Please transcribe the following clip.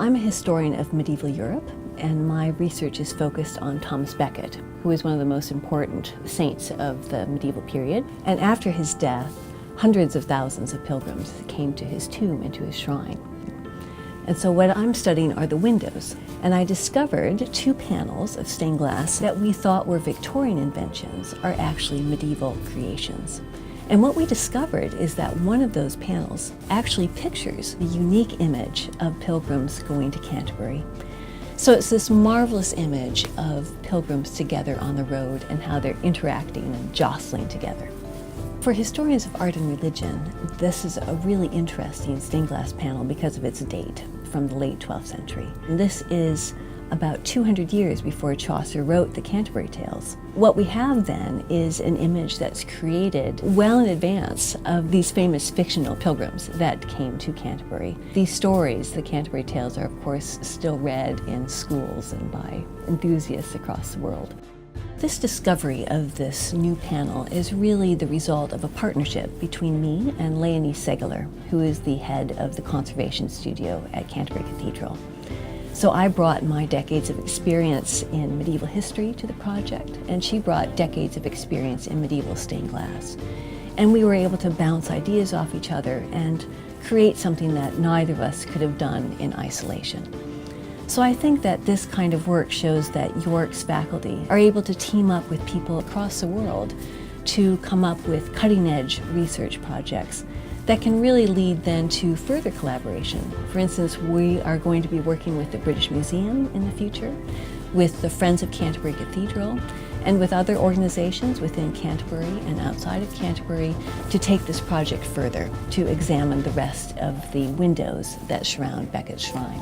I'm a historian of medieval Europe, and my research is focused on Thomas Becket, who is one of the most important saints of the medieval period. And after his death, hundreds of thousands of pilgrims came to his tomb and to his shrine. And so what I'm studying are the windows. And I discovered two panels of stained glass that we thought were Victorian inventions are actually medieval creations. And what we discovered is that one of those panels actually pictures the unique image of pilgrims going to Canterbury. So it's this marvelous image of pilgrims together on the road and how they're interacting and jostling together. For historians of art and religion, this is a really interesting stained glass panel because of its date, from the late 12th century. And this is about 200 years before Chaucer wrote the Canterbury Tales. What we have then is an image that's created well in advance of these famous fictional pilgrims that came to Canterbury. These stories, the Canterbury Tales, are of course still read in schools and by enthusiasts across the world. This discovery of this new panel is really the result of a partnership between me and Leonie Segeler, who is the head of the conservation studio at Canterbury Cathedral. So I brought my decades of experience in medieval history to the project, and she brought decades of experience in medieval stained glass. And we were able to bounce ideas off each other and create something that neither of us could have done in isolation. So I think that this kind of work shows that York's faculty are able to team up with people across the world to come up with cutting-edge research projects that can really lead then to further collaboration. For instance, we are going to be working with the British Museum in the future, with the Friends of Canterbury Cathedral, and with other organizations within Canterbury and outside of Canterbury to take this project further, to examine the rest of the windows that surround Becket's shrine.